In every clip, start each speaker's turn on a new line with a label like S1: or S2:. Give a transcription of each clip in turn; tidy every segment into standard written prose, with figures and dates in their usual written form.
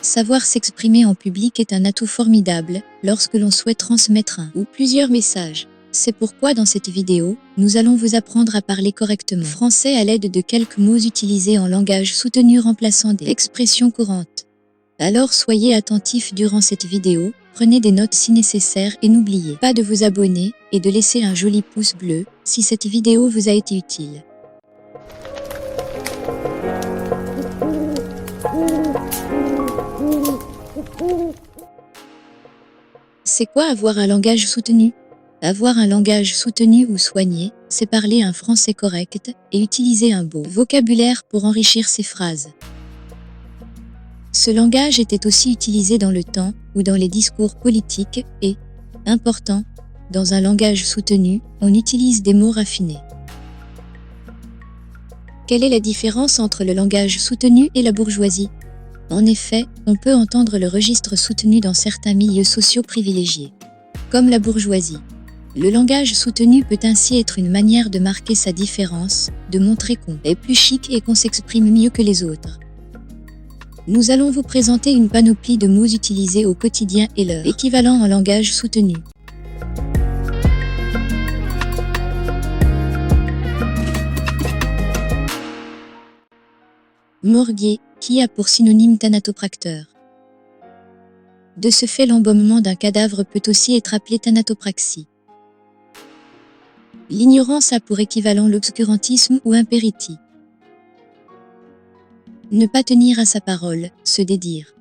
S1: Savoir s'exprimer en public est un atout formidable lorsque l'on souhaite transmettre un ou plusieurs messages. C'est pourquoi dans cette vidéo, nous allons vous apprendre à parler correctement français à l'aide de quelques mots utilisés en langage soutenu remplaçant des expressions courantes. Alors soyez attentifs durant cette vidéo, prenez des notes si nécessaire et n'oubliez pas de vous abonner et de laisser un joli pouce bleu si cette vidéo vous a été utile. C'est quoi avoir un langage soutenu? Avoir un langage soutenu ou soigné, c'est parler un français correct et utiliser un beau vocabulaire pour enrichir ses phrases. Ce langage était aussi utilisé dans le temps ou dans les discours politiques et, important, dans un langage soutenu, on utilise des mots raffinés. Quelle est la différence entre le langage soutenu et la bourgeoisie? En effet, on peut entendre le registre soutenu dans certains milieux sociaux privilégiés, comme la bourgeoisie. Le langage soutenu peut ainsi être une manière de marquer sa différence, de montrer qu'on est plus chic et qu'on s'exprime mieux que les autres. Nous allons vous présenter une panoplie de mots utilisés au quotidien et leur équivalent en langage soutenu. Morguer, qui a pour synonyme thanatopracteur. De ce fait, l'embaumement d'un cadavre peut aussi être appelé thanatopraxie. L'ignorance a pour équivalent l'obscurantisme ou impéritie. Ne pas tenir à sa parole, se dédire.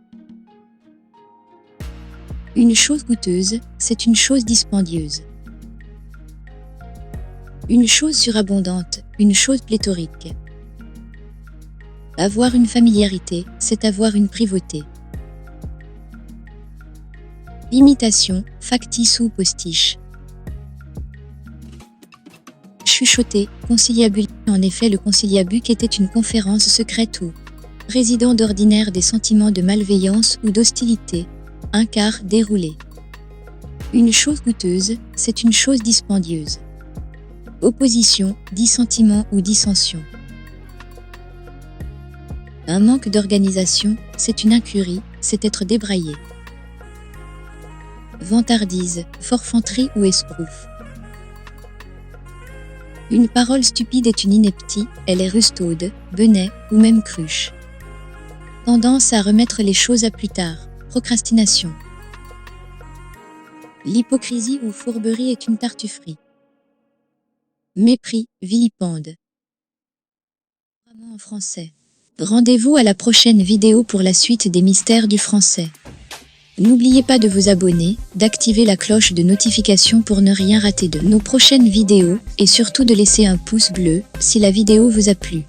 S1: Une chose coûteuse, c'est une chose dispendieuse. Une chose surabondante, une chose pléthorique. Avoir une familiarité, c'est avoir une privauté. Imitation, factice ou postiche. Chuchoter, conciliabule. En effet, le conciliabuc était une conférence secrète où, résidant d'ordinaire des sentiments de malveillance ou d'hostilité, un quart déroulé. Une chose coûteuse, c'est une chose dispendieuse. Opposition, dissentiment ou dissension. Un manque d'organisation, c'est une incurie, c'est être débraillé. Vantardise, forfanterie ou esbrouffe. Une parole stupide est une ineptie, elle est rustaude, benet ou même cruche. Tendance à remettre les choses à plus tard, procrastination. L'hypocrisie ou fourberie est une tartufferie. Mépris, vilipende. En français. Rendez-vous à la prochaine vidéo pour la suite des mystères du français. N'oubliez pas de vous abonner, d'activer la cloche de notification pour ne rien rater de nos prochaines vidéos et surtout de laisser un pouce bleu si la vidéo vous a plu.